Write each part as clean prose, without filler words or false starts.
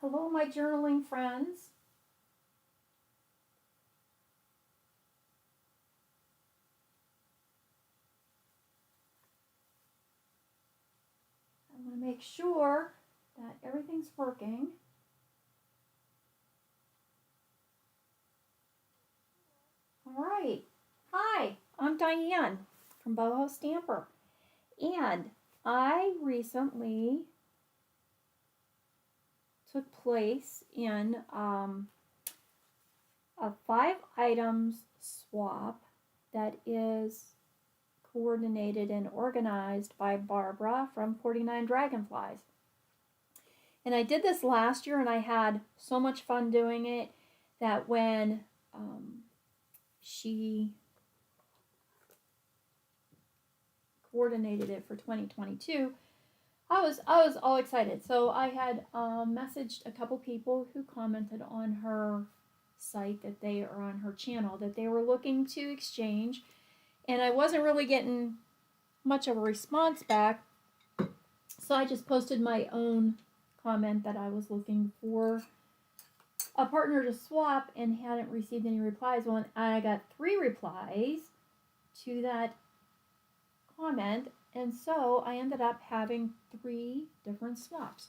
Hello, my journaling friends. I want to make sure that everything's working. All right. Hi, I'm Diane from Boho Stamper. And I recently took place in a 5 items swap that is coordinated and organized by Barbara from 49 Dragonflies. And I did this last year and I had so much fun doing it that when she coordinated it for 2022, I was all excited. So I had messaged a couple people who commented on her site that they are on her channel that they were looking to exchange, and I wasn't really getting much of a response back. So I just posted my own comment that I was looking for a partner to swap and hadn't received any replies. Well, I got 3 replies to that comment, and so I ended up having 3 different swaps.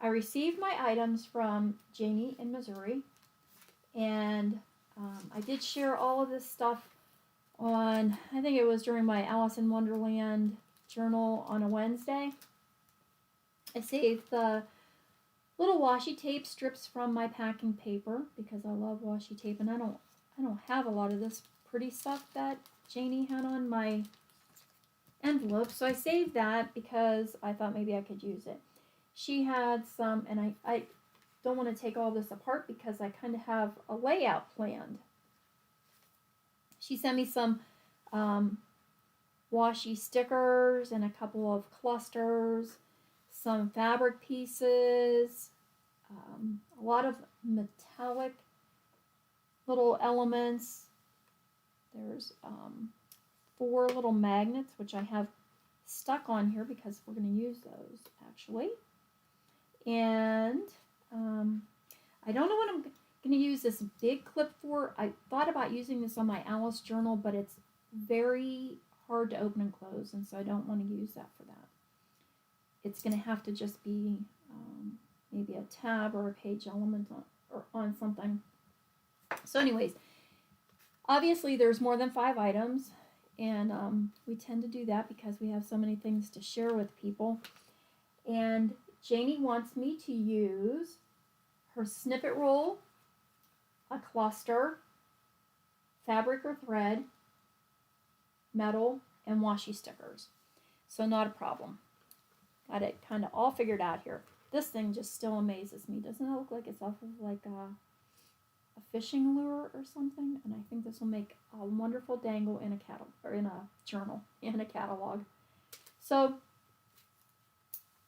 I received my items from Janie in Missouri, and I did share all of this stuff on, I think it was during my Alice in Wonderland journal on a Wednesday. I saved the little washi tape strips from my packing paper because I love washi tape, and I don't have a lot of this pretty stuff that Janie had on my envelope, so I saved that because I thought maybe I could use it. She had some, and I don't want to take all this apart because I kind of have a layout planned. She sent me some washi stickers and a couple of clusters, some fabric pieces, a lot of metallic little elements. There's 4 little magnets, which I have stuck on here because we're going to use those actually. And I don't know what I'm going to use this big clip for. I thought about using this on my Alice journal, but it's very hard to open and close, and so I don't want to use that for that. It's going to have to just be maybe a tab or a page element on something. So anyways, obviously there's more than 5 items, and we tend to do that because we have so many things to share with people. And Janie wants me to use her snippet roll, a cluster, fabric or thread, metal, and washi stickers. So not a problem. Got it kind of all figured out here. This thing just still amazes me. Doesn't it look like it's off of like a fishing lure or something? And I think this will make a wonderful dangle in a journal, in a catalog. So,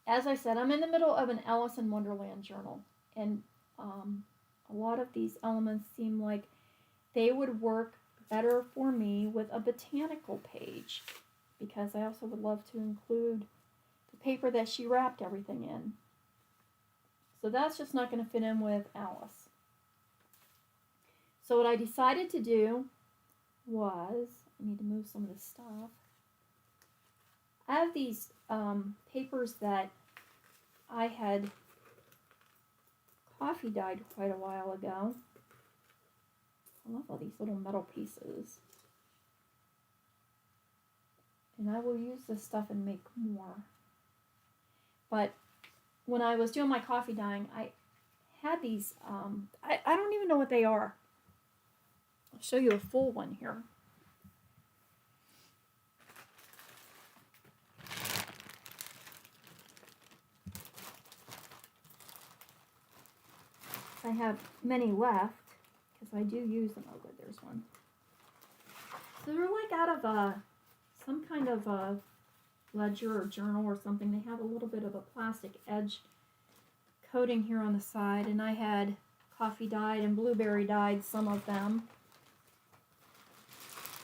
as I said, I'm in the middle of an Alice in Wonderland journal, and a lot of these elements seem like they would work better for me with a botanical page, because I also would love to include the paper that she wrapped everything in. So that's just not going to fit in with Alice. So what I decided to do was, I need to move some of this stuff. I have these papers that I had coffee dyed quite a while ago. I love all these little metal pieces. And I will use this stuff and make more. But when I was doing my coffee dyeing, I had these, I don't even know what they are. I'll show you a full one here. I have many left because I do use them. Oh good, there's one. So they're like out of some kind of a ledger or journal or something. They have a little bit of a plastic edge coating here on the side, and I had coffee dyed and blueberry dyed some of them.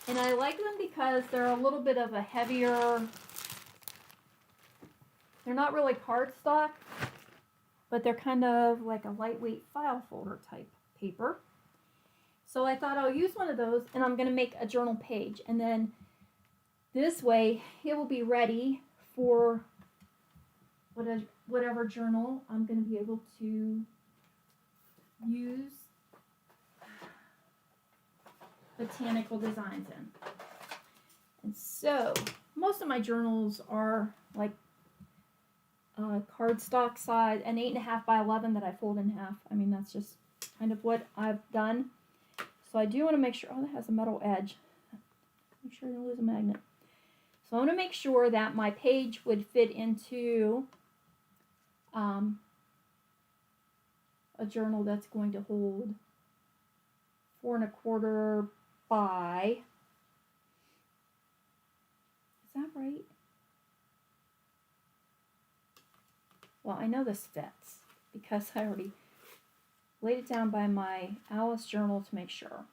And I like them because they're a little bit of a heavier, they're not really cardstock. but they're kind of like a lightweight file folder type paper. So I thought I'll use one of those, and I'm going to make a journal page, and then this way it will be ready for whatever journal I'm going to be able to use botanical designs in. And so most of my journals are like cardstock size, an 8.5 by 11 that I fold in half. I mean, that's just kind of what I've done. So I do want to make sure, oh, that has a metal edge. Make sure I don't lose a magnet. So I want to make sure that my page would fit into a journal that's going to hold 4.25 by, is that right? Well, I know this fits because I already laid it down by my Alice journal to make sure.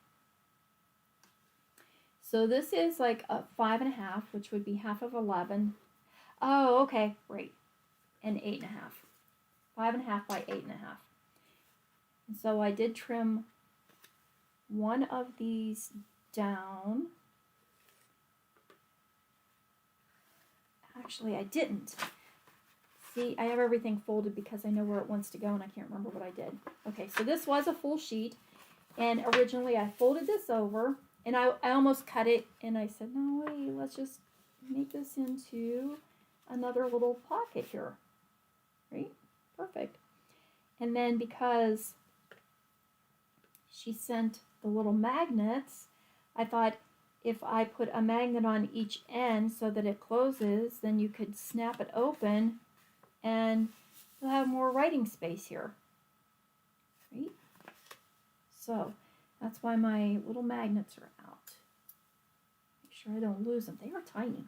So this is like a 5.5, which would be half of 11. Oh, okay, great. And 8.5. 5.5 by 8.5. And so I did trim one of these down. Actually, I didn't. See, I have everything folded because I know where it wants to go and I can't remember what I did. Okay, so this was a full sheet, and originally I folded this over, and I almost cut it, and I said, no, wait, let's just make this into another little pocket here. Right? Perfect. And then because she sent the little magnets, I thought if I put a magnet on each end so that it closes, then you could snap it open and you'll have more writing space here. Right? So that's why my little magnets are out. Make sure I don't lose them. They are tiny.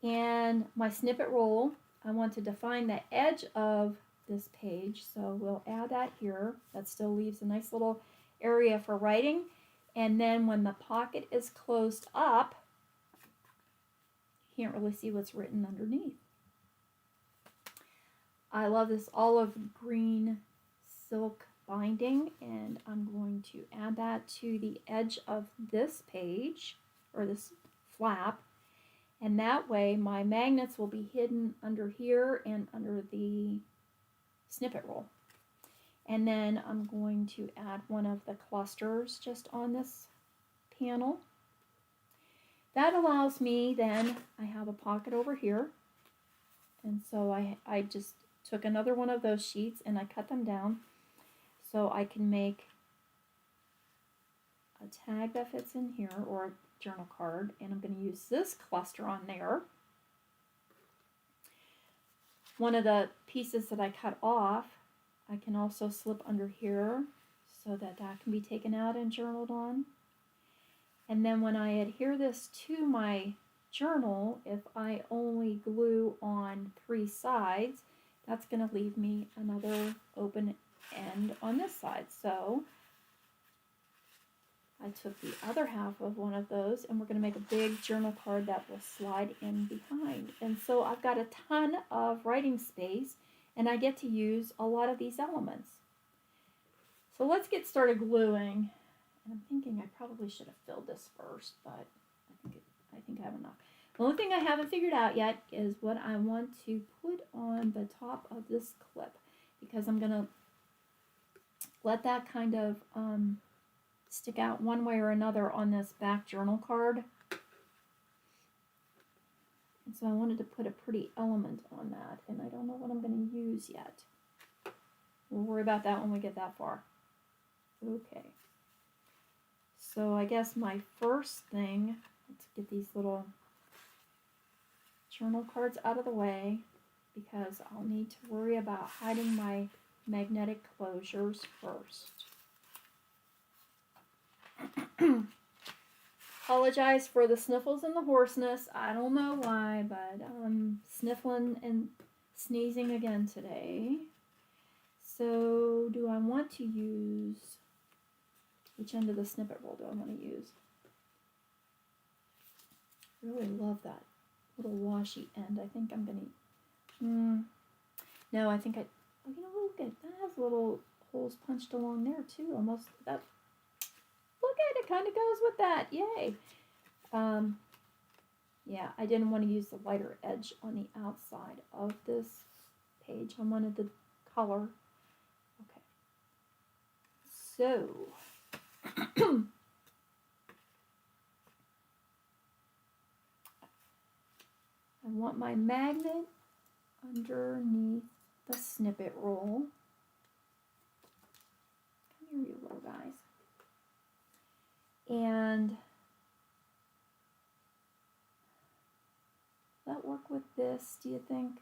And my snippet roll, I want to define the edge of this page, so we'll add that here. That still leaves a nice little area for writing. And then when the pocket is closed up, you can't really see what's written underneath. I love this olive green silk binding, and I'm going to add that to the edge of this page, or this flap, and that way my magnets will be hidden under here and under the snippet roll. And then I'm going to add one of the clusters just on this panel. That allows me, then I have a pocket over here, and so I just took another one of those sheets and I cut them down so I can make a tag that fits in here, or a journal card, and I'm going to use this cluster on there. One of the pieces that I cut off, I can also slip under here so that that can be taken out and journaled on. And then when I adhere this to my journal, if I only glue on 3 sides, that's going to leave me another open end on this side. So I took the other half of one of those, and we're going to make a big journal card that will slide in behind. And so I've got a ton of writing space, and I get to use a lot of these elements. So let's get started gluing. And I'm thinking I probably should have filled this first, but I think I have enough. The only thing I haven't figured out yet is what I want to put on the top of this clip, because I'm going to let that kind of stick out one way or another on this back journal card. And so I wanted to put a pretty element on that, and I don't know what I'm going to use yet. We'll worry about that when we get that far. Okay. So I guess my first thing, let's get these little journal cards out of the way, because I'll need to worry about hiding my magnetic closures first. Apologize for the sniffles and the hoarseness. I don't know why, but I'm sniffling and sneezing again today. So do I want to use, which end of the snippet roll do I want to use? Really love that little washi end. I think I'm going to, no, I think Oh, you know, look at that, has little holes punched along there too. Almost that. Look at it, kind of goes with that. Yay. Yeah, I didn't want to use the lighter edge on the outside of this page. I wanted the color. Okay. So, I want my magnet underneath the snippet roll. Come here, you little guys. And will that work with this, do you think?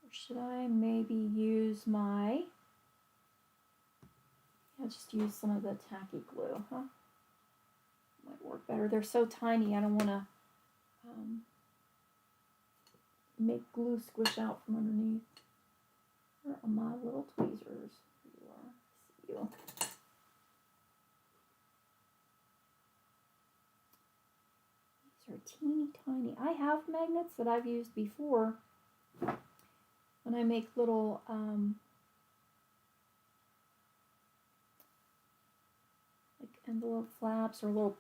Or should I maybe use my, I'll just use some of the tacky glue, huh? Might work better. They're so tiny, I don't want to make glue squish out from underneath. Where are my little tweezers? Here you are. See you. These are teeny tiny. I have magnets that I've used before when I make little like envelope flaps or little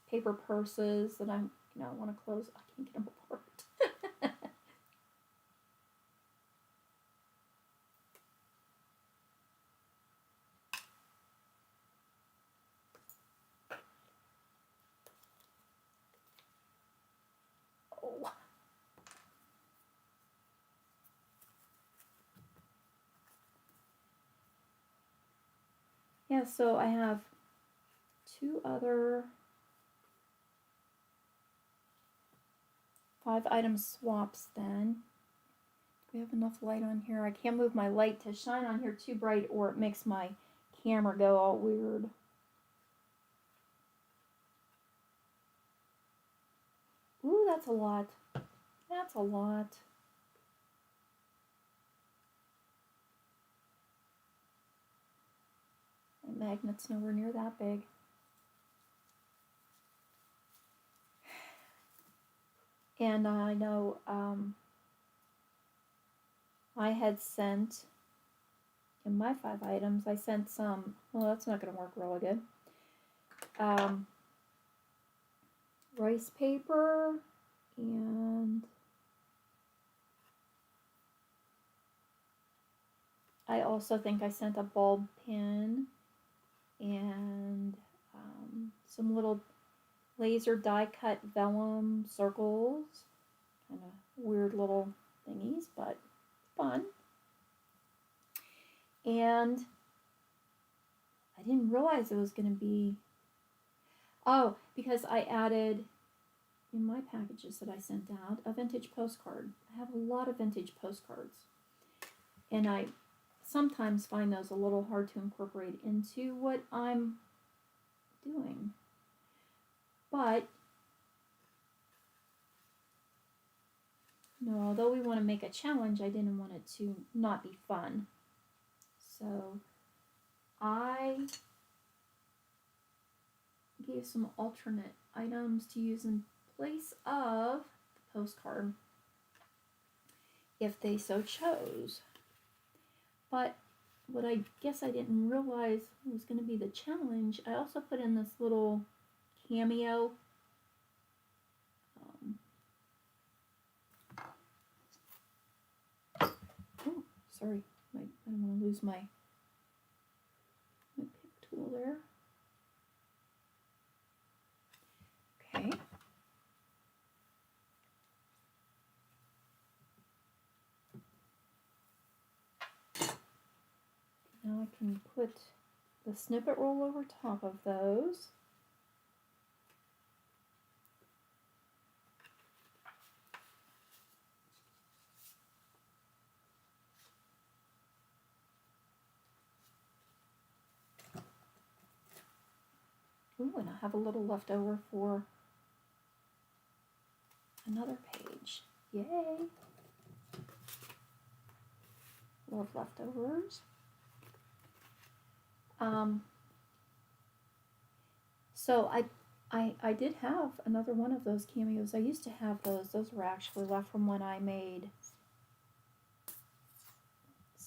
paper purses that I'm, want to close. I can't get them apart. Oh. Yeah, so I have 2 other 5-item swaps then. We have enough light on here. I can't move my light to shine on here too bright or it makes my camera go all weird. Ooh, that's a lot. That's a lot. My magnet's nowhere near that big. And I know I had sent, in my 5 items, I sent some, well, that's not going to work really good. Rice paper and I also think I sent a bulb pin and some little laser die cut vellum circles, kind of weird little thingies, but fun. And I didn't realize it was going to be, oh, because I added in my packages that I sent out a vintage postcard. I have a lot of vintage postcards, and I sometimes find those a little hard to incorporate into what I'm doing. But, although we want to make a challenge, I didn't want it to not be fun. So, I gave some alternate items to use in place of the postcard, if they so chose. But what I guess I didn't realize was going to be the challenge, I also put in this little cameo oh, sorry, I don't want to lose my pick tool there. Okay. Now I can put the snippet roll over top of those. Ooh, and I have a little left over for another page. Yay! Love leftovers. So I did have another one of those cameos. I used to have those. Those were actually left from when I made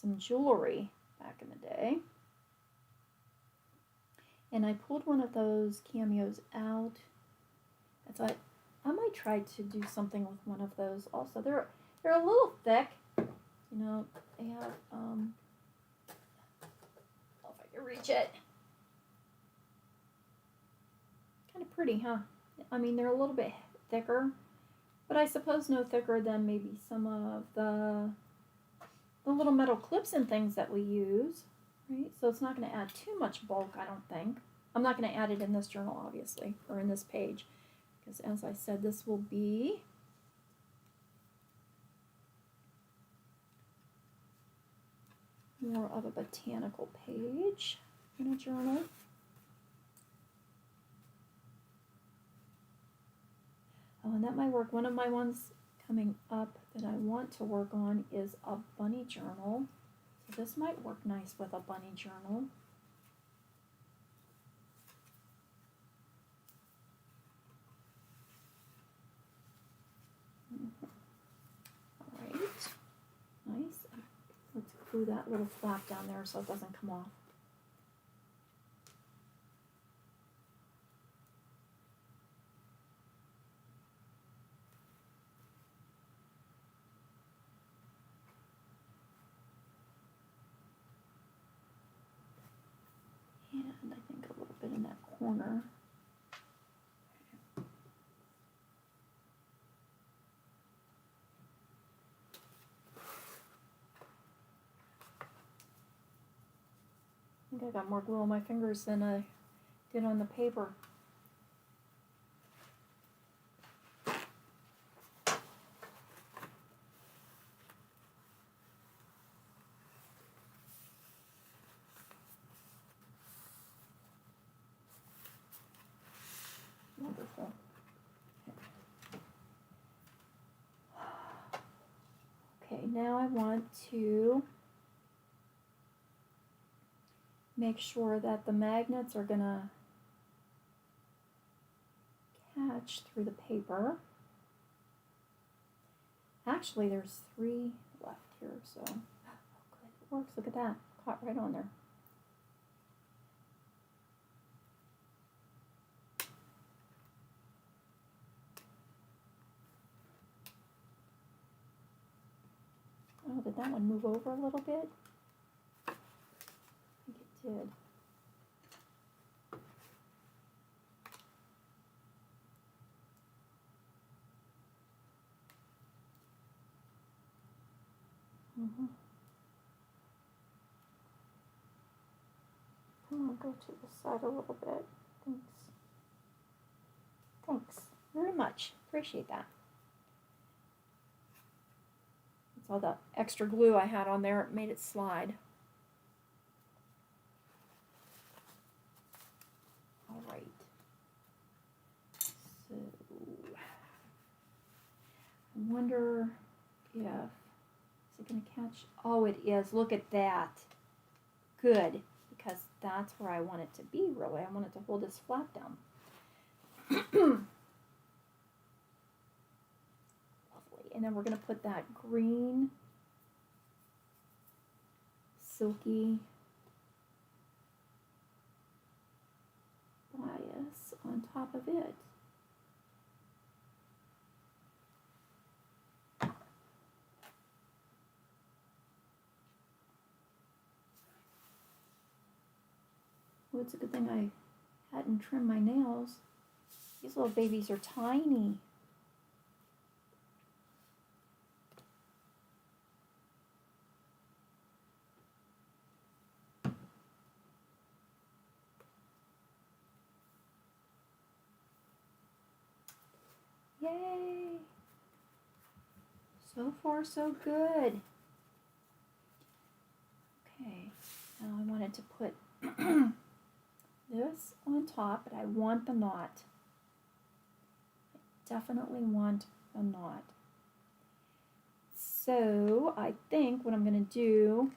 some jewelry back in the day. And I pulled one of those cameos out. I thought I might try to do something with one of those also. They're a little thick. You know, they have, I don't know if I can reach it. Kind of pretty, huh? I mean, they're a little bit thicker, but I suppose no thicker than maybe some of the little metal clips and things that we use, right? So it's not going to add too much bulk, I don't think. I'm not going to add it in this journal, obviously, or in this page, because as I said, this will be more of a botanical page in a journal. Oh, and that might work. One of my ones coming up that I want to work on is a bunny journal. So this might work nice with a bunny journal. All right, nice. Let's glue that little flap down there so it doesn't come off. And I think a little bit in that corner. I think I got more glue on my fingers than I did on the paper. Wonderful. Okay, now I want to make sure that the magnets are going to catch through the paper. Actually, there's 3 left here, so oh, good, it works. Look at that, caught right on there. Oh, did that one move over a little bit? I think it did. Come on, go to the side a little bit. Thanks. Thanks very much. Appreciate that. It's all the extra glue I had on there. It made it slide. All right. So I wonder if, is it going to catch? Oh, it is. Look at that. Good, because that's where I want it to be, really. I want it to hold this flap down. Lovely. And then we're going to put that green, silky bias on top of it. Well, it's a good thing I hadn't trimmed my nails. These little babies are tiny. Yay! So far, so good. Okay, now I wanted to put this on top, but I want the knot. I definitely want the knot. So I think what I'm going to do,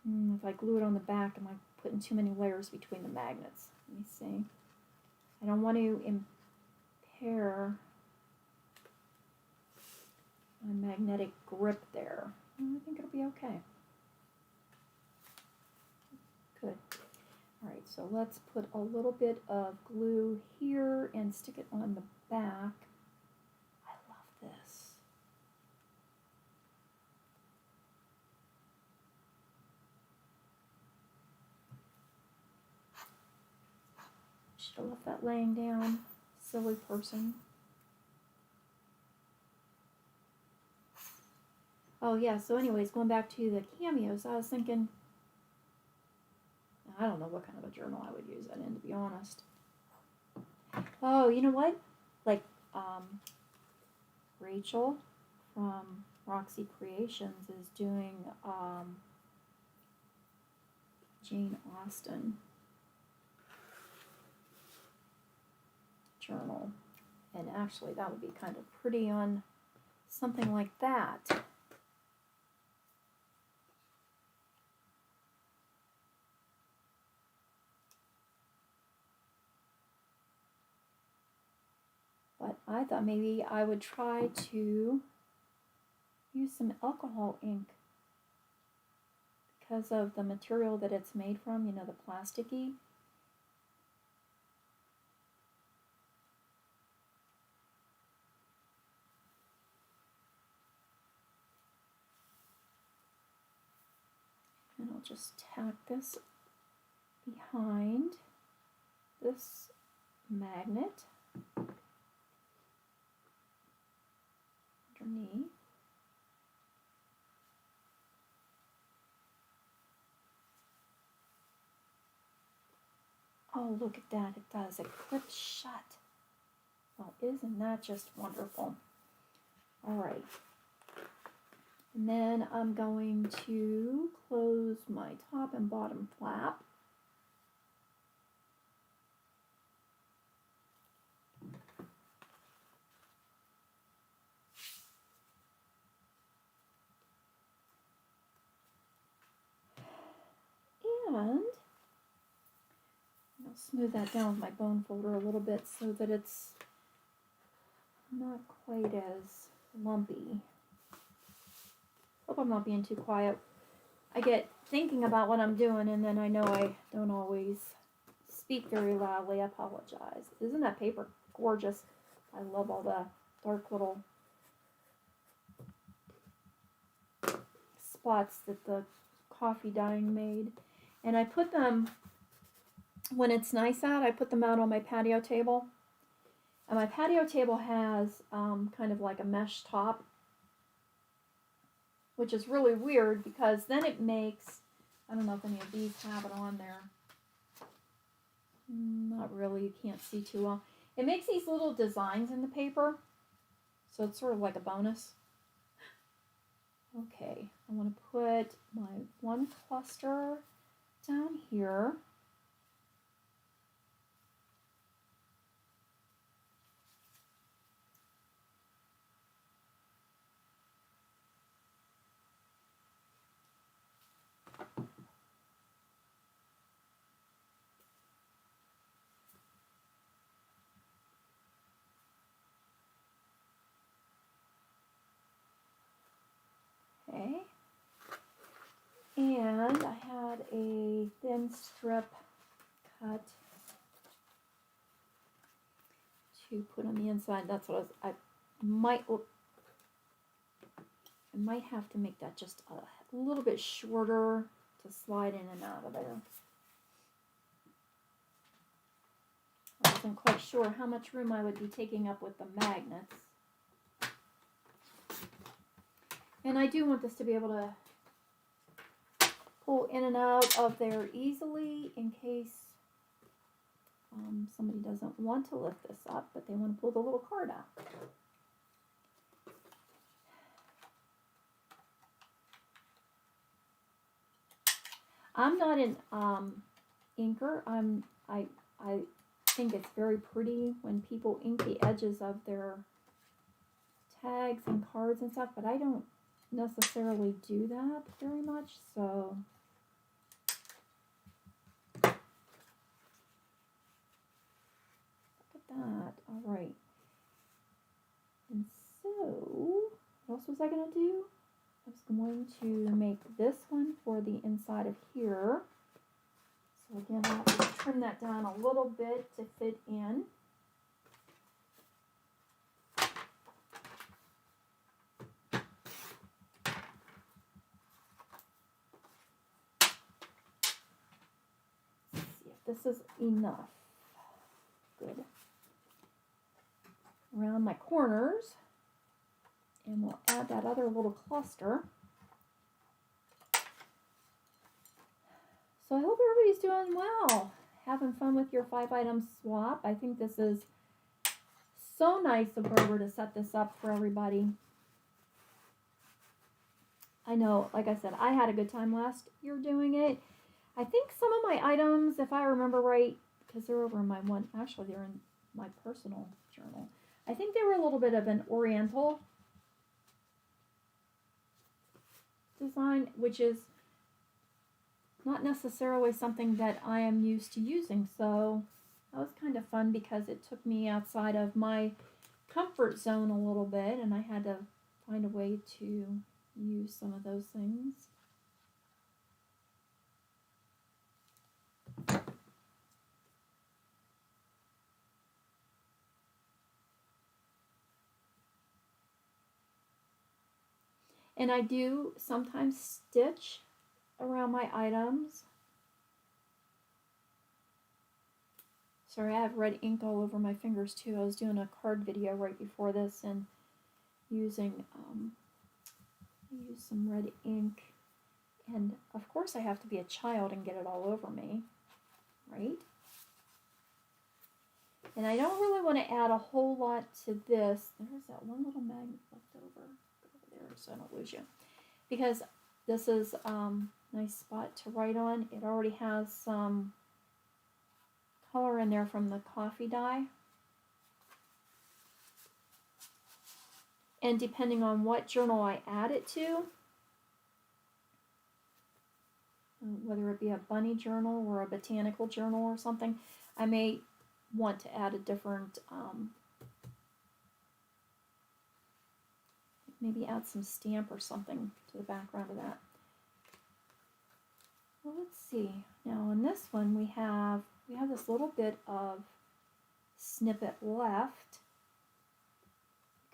if I glue it on the back, am I putting too many layers between the magnets? Let me see. I don't want to impair my magnetic grip there. I think it'll be okay. Good. All right, so let's put a little bit of glue here and stick it on the back. I love this. Should have left that laying down. Silly person. Oh yeah, so anyways, going back to the cameos, I was thinking, I don't know what kind of a journal I would use that in, to be honest. Oh, you know what? Like, Rachel from Roxy Creations is doing Jane Austen journal. And actually, that would be kind of pretty on something like that. But I thought maybe I would try to use some alcohol ink because of the material that it's made from, you know, the plasticky. And I'll just tack this behind this magnet underneath. Oh, look at that. It does. It clips shut. Well, isn't that just wonderful? All right. And then I'm going to close my top and bottom flap. And I'll smooth that down with my bone folder a little bit so that it's not quite as lumpy. Hope I'm not being too quiet. I get thinking about what I'm doing and then I know I don't always speak very loudly. I apologize. Isn't that paper gorgeous? I love all the dark little spots that the coffee dyeing made. And I put them, when it's nice out, I put them out on my patio table. And my patio table has kind of like a mesh top, which is really weird because then it makes, I don't know if any of these have it on there. Not really, you can't see too well. It makes these little designs in the paper, so it's sort of like a bonus. Okay, I want to put my one cluster down here. Okay, and I had a thin strip cut to put on the inside. That's what I might have to make that just a little bit shorter to slide in and out of there. I wasn't quite sure how much room I would be taking up with the magnets. And I do want this to be able to pull in and out of there easily in case somebody doesn't want to lift this up, but they want to pull the little card out. I'm not an inker. I think it's very pretty when people ink the edges of their tags and cards and stuff, but I don't necessarily do that very much, so look at that. All right, and so what else was I gonna do? I'm going to make this one for the inside of here. So again, I'll have to trim that down a little bit to fit in. Let's see if this is enough. Good. Around my corners. And we'll add that other little cluster. So I hope everybody's doing well, having fun with your 5-item swap. I think this is so nice of Berber to set this up for everybody. I know, like I said, I had a good time last year doing it. I think some of my items, if I remember right, because they're over in my one, actually they're in my personal journal. I think they were a little bit of an oriental design, which is not necessarily something that I am used to using. So that was kind of fun because it took me outside of my comfort zone a little bit, and I had to find a way to use some of those things. And I do sometimes stitch around my items. Sorry, I have red ink all over my fingers too. I was doing a card video right before this and using use some red ink. And of course I have to be a child and get it all over me, right? And I don't really want to add a whole lot to this. There's that one little magnet left over there so I don't lose you. Because this is nice spot to write on. It already has some color in there from the coffee dye. And depending on what journal I add it to, whether it be a bunny journal or a botanical journal or something, I may want to add a different, maybe add some stamp or something to the background of that. Well, let's see. Now in this one we have this little bit of snippet left.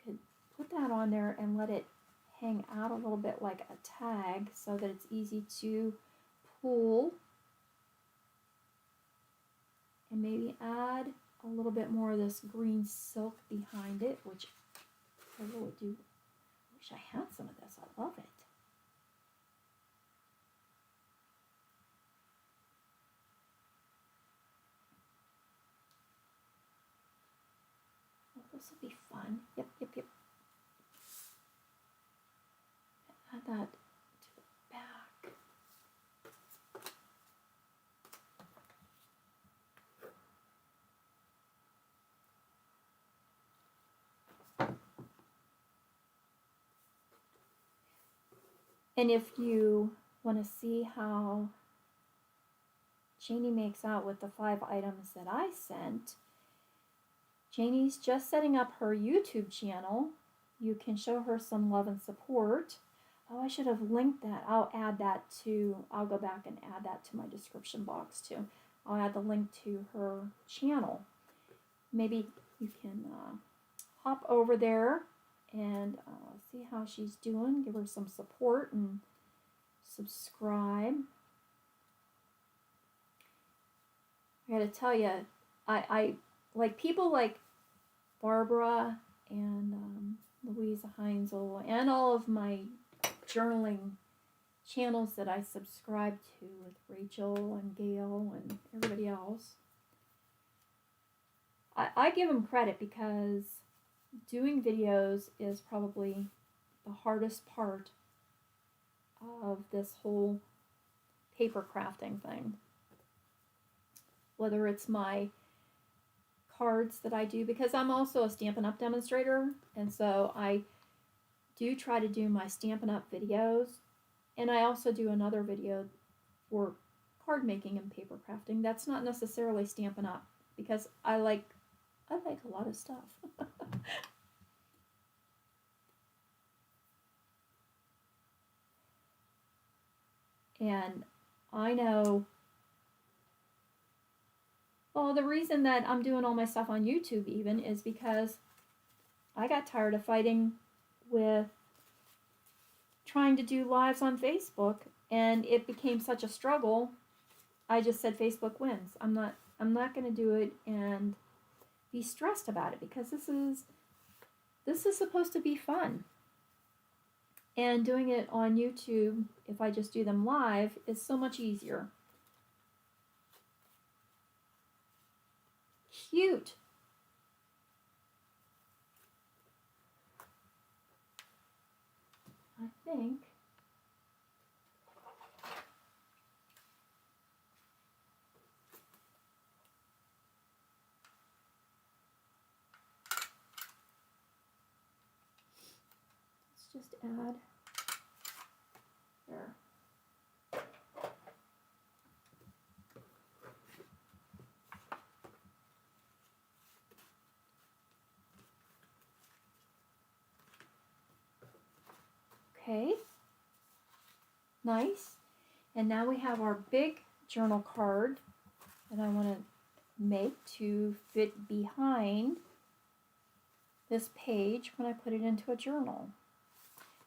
You could put that on there and let it hang out a little bit like a tag so that it's easy to pull. And maybe add a little bit more of this green silk behind it, which I really do wish I had some of this. I love it. Oh, this will be fun. Yep. Add that to the back. And if you want to see how Janie makes out with the 5 items that I sent, Janie's just setting up her YouTube channel. You can show her some love and support. Oh, I should have linked that. I'll go back and add that to my description box too. I'll add the link to her channel. Maybe you can hop over there and see how she's doing. Give her some support and subscribe. I gotta tell you, I like people like Barbara and Louisa Heinzel and all of my journaling channels that I subscribe to with Rachel and Gail and everybody else. I give them credit because doing videos is probably the hardest part of this whole paper crafting thing. Whether it's my cards that I do, because I'm also a Stampin' Up demonstrator, and so I do try to do my Stampin' Up videos, and I also do another video for card making and paper crafting. That's not necessarily Stampin' Up, because I like a lot of stuff. And I know, well, the reason that I'm doing all my stuff on YouTube even is because I got tired of fighting with trying to do lives on Facebook, and it became such a struggle. I just said Facebook wins. I'm not going to do it and be stressed about it, because this is supposed to be fun. And doing it on YouTube, if I just do them live, is so much easier. Cute. I think let's just add there. Okay, nice. And now we have our big journal card that I want to make to fit behind this page when I put it into a journal.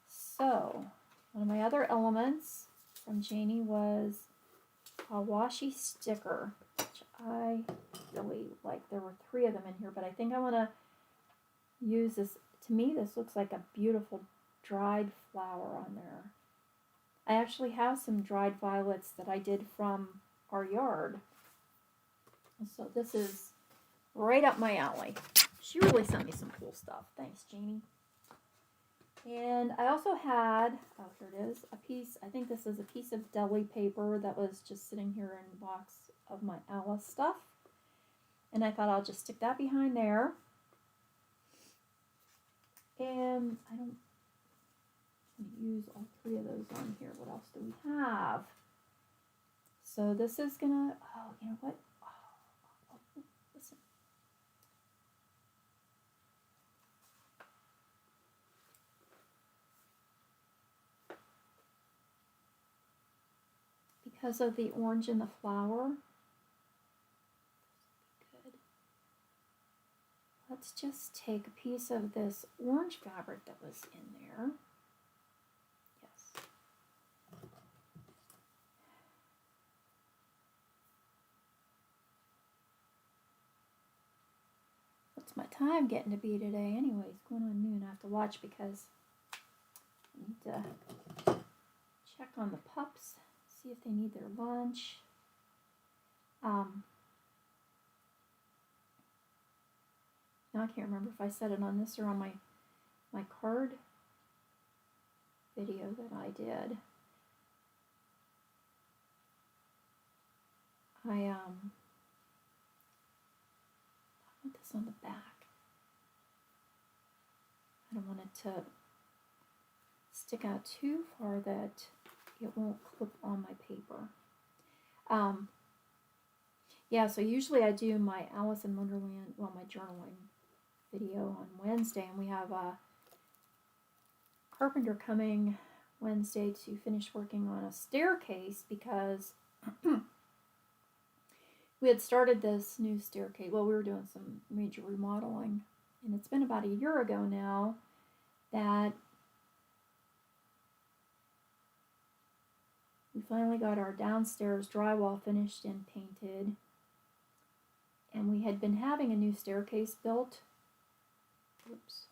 So, one of my other elements from Janie was a washi sticker, which I really like. There were 3 of them in here, but I think I want to use this. To me, this looks like a beautiful dried flower on there. I actually have some dried violets that I did from our yard. So this is right up my alley. She really sent me some cool stuff. Thanks, Janie. And I also had, oh, here it is, a piece, I think this is a piece of deli paper that was just sitting here in a box of my Alice stuff. And I thought I'll just stick that behind there. And I don't use all 3 of those on here. What else do we have? So this is gonna, oh, you know what? Oh, listen. Because of the orange in the flower, good. Let's just take a piece of this orange fabric that was in there. Yes. What's my time getting to be today? Anyways, going on noon. I have to watch because I need to check on the pups, see if they need their lunch. Now I can't remember if I said it on this or on my card video that I did. I want this on the back. I don't want it to stick out too far that it won't clip on my paper. Yeah, so usually I do my Alice in Wonderland, well, my journaling video on Wednesday, and we have a carpenter coming Wednesday to finish working on a staircase, because we had started this new staircase. Well, we were doing some major remodeling, and it's been about a year ago now that we finally got our downstairs drywall finished and painted, and we had been having a new staircase built. Oops.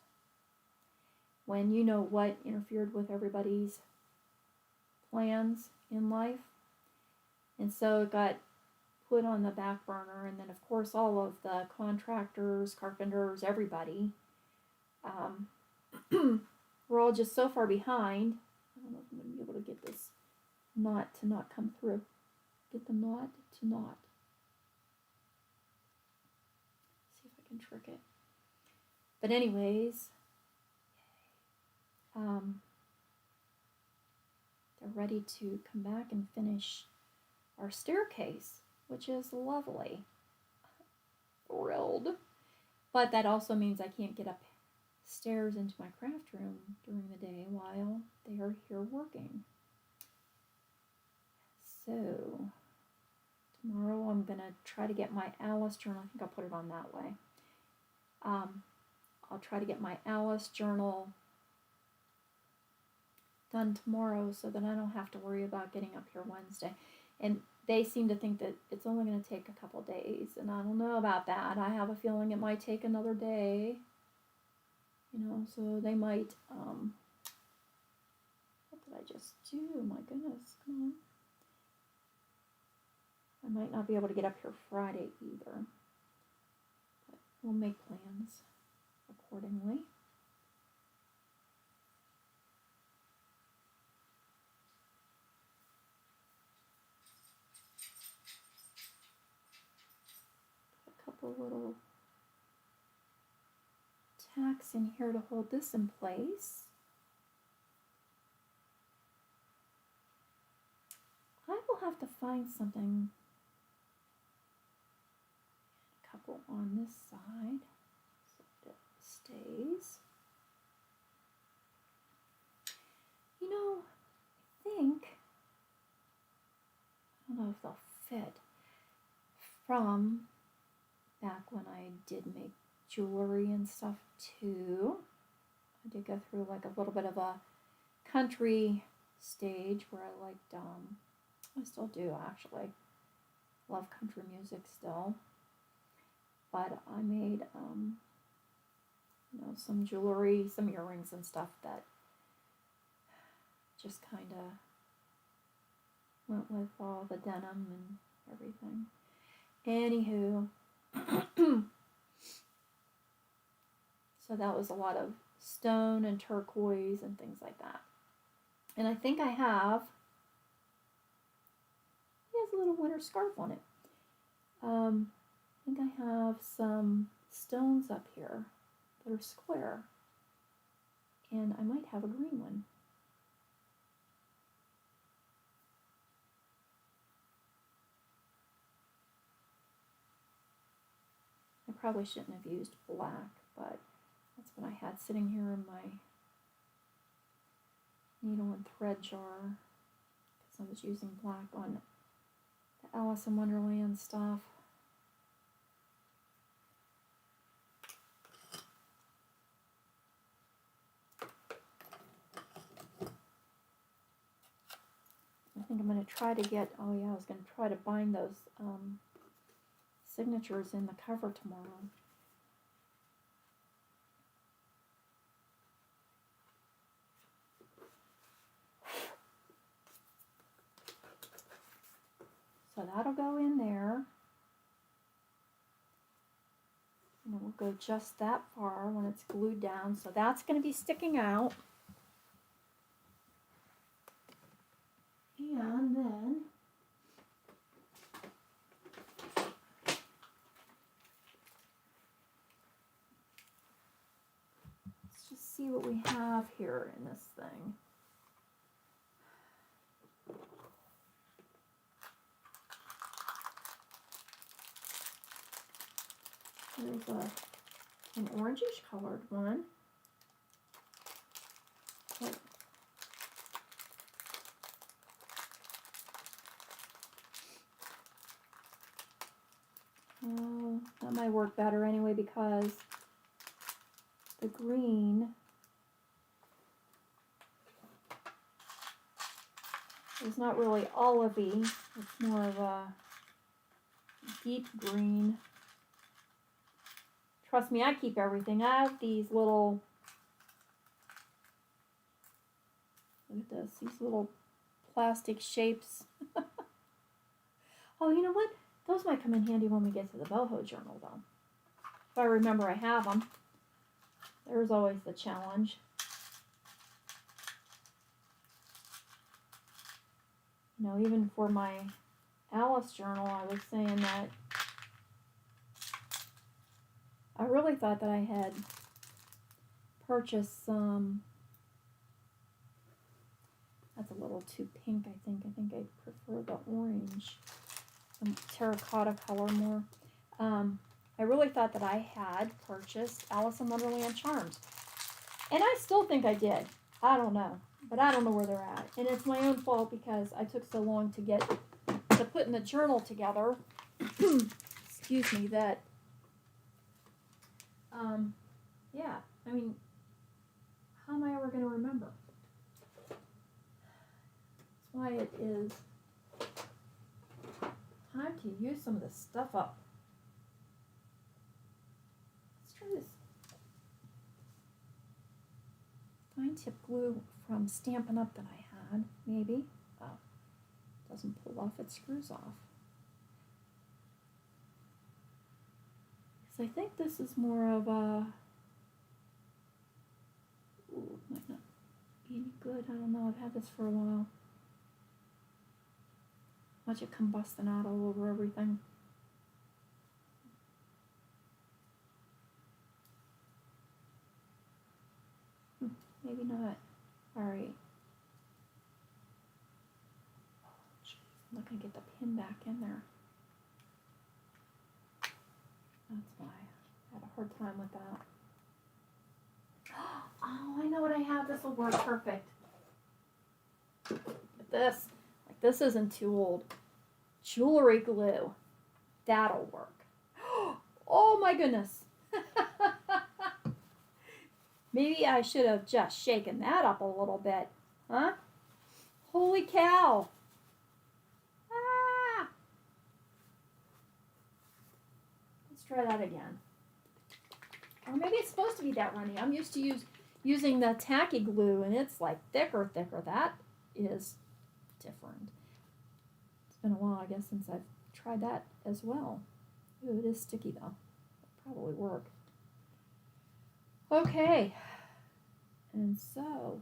When you know what interfered with everybody's plans in life. And so it got put on the back burner, and then of course all of the contractors, carpenters, everybody, we're all just so far behind. I don't know if I'm going to be able to get this knot to not come through. Get the knot to knot. See if I can trick it. But anyways, they're ready to come back and finish our staircase, which is lovely. Thrilled. But that also means I can't get upstairs into my craft room during the day while they are here working. So tomorrow I'm going to try to get my Alice journal. I think I'll put it on that way. I'll try to get my Alice journal done tomorrow so that I don't have to worry about getting up here Wednesday. And they seem to think that it's only going to take a couple days, and I don't know about that. I have a feeling it might take another day, you know, so they might, what did I just do? My goodness, come on. I might not be able to get up here Friday either, but we'll make plans accordingly. Little tacks in here to hold this in place. I will have to find something, a couple on this side so that it stays. You know, I think, I don't know if they'll fit, from back when I did make jewelry and stuff too. I did go through like a little bit of a country stage where I liked, I still do actually, love country music still. But I made, you know, some jewelry, some earrings and stuff that just kind of went with all the denim and everything. Anywho, so that was a lot of stone and turquoise and things like that. And I think I have, he has a little winter scarf on it. I think I have some stones up here that are square. And I might have a green one. I probably shouldn't have used black, but that's what I had sitting here in my needle and thread jar, because I was using black on the Alice in Wonderland stuff. I think I'm going to try to get, oh yeah, I was going to try to bind those signatures in the cover tomorrow. So that'll go in there. And it will go just that far when it's glued down. So that's going to be sticking out. And then let's just see what we have here in this thing. There's an orangish colored one. Oh, that might work better anyway because the green is not really olivey. It's more of a deep green. Trust me, I keep everything. I have these little, look at this, these little plastic shapes. Oh, you know what? Those might come in handy when we get to the boho journal, though. If I remember I have them. There's always the challenge. You know, even for my Alice journal, I was saying that I really thought that I had purchased some, that's a little too pink, I think. I think I prefer the orange, some terracotta color more. I really thought that I had purchased Alice in Wonderland charms. And I still think I did. I don't know. But I don't know where they're at. And it's my own fault because I took so long to get to putting the journal together, excuse me, that, yeah, I mean, how am I ever going to remember? That's why it is time to use some of this stuff up. Let's try this fine tip glue from Stampin' Up that I had, maybe. Oh, doesn't pull off, it screws off. Because I think this is more of a, ooh, might not be any good. I don't know, I've had this for a while. Watch it combusting out all over everything. Maybe not. Alright. Oh, geez. I'm not going to get the pin back in there. That's why I had a hard time with that. Oh, I know what I have. This will work perfect. With this. Like, this isn't too old. Jewelry glue. That'll work. Oh my goodness. Maybe I should have just shaken that up a little bit. Huh? Holy cow. Ah! Let's try that again. Or maybe it's supposed to be that runny. I'm used to using the tacky glue, and it's like thicker. That is different. It's been a while, I guess, since I've tried that as well. Ooh, it is sticky, though. It'll probably work. Okay. And so,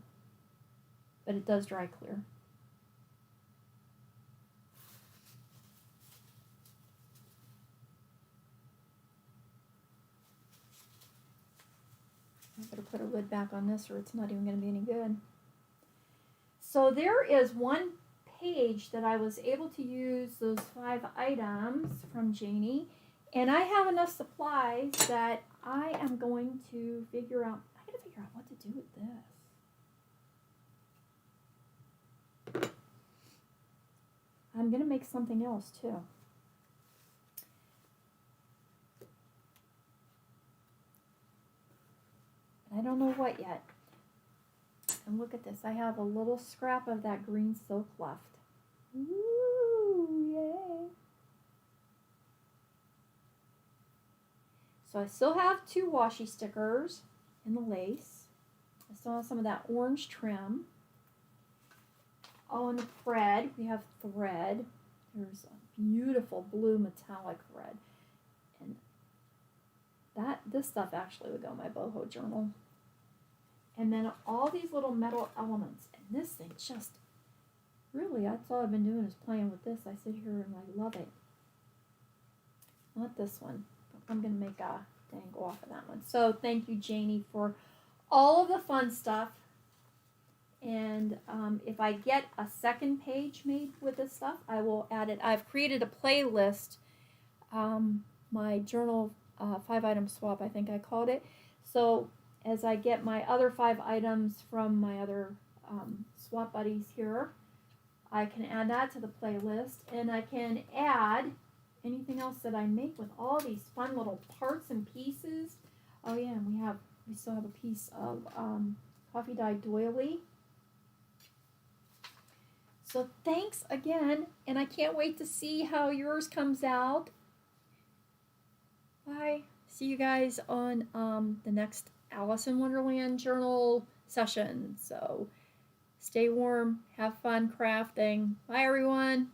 but it does dry clear. I better put a lid back on this or it's not even going to be any good. So there is one page that I was able to use those 5 items from Janie, and I have enough supplies that I am going to figure out, I gotta figure out what to do with this. I'm gonna make something else too. I don't know what yet. And look at this, I have a little scrap of that green silk left. Ooh, yay. So I still have 2 washi stickers in the lace. I still have some of that orange trim. Oh, and the thread, we have thread. There's a beautiful blue metallic thread. And this stuff actually would go in my boho journal. And then all these little metal elements. And this thing just, really, that's all I've been doing is playing with this. I sit here and I love it. Not this one. I'm going to make a dangle off of that one. So thank you, Janie, for all of the fun stuff. And if I get a second page made with this stuff, I will add it. I've created a playlist, my journal 5-item swap, I think I called it. So as I get my other 5 items from my other swap buddies here, I can add that to the playlist. And I can add anything else that I make with all these fun little parts and pieces. Oh yeah, and we still have a piece of coffee dye doily. So thanks again, and I can't wait to see how yours comes out. Bye. See you guys on the next Alice in Wonderland journal session. So stay warm, have fun crafting. Bye everyone.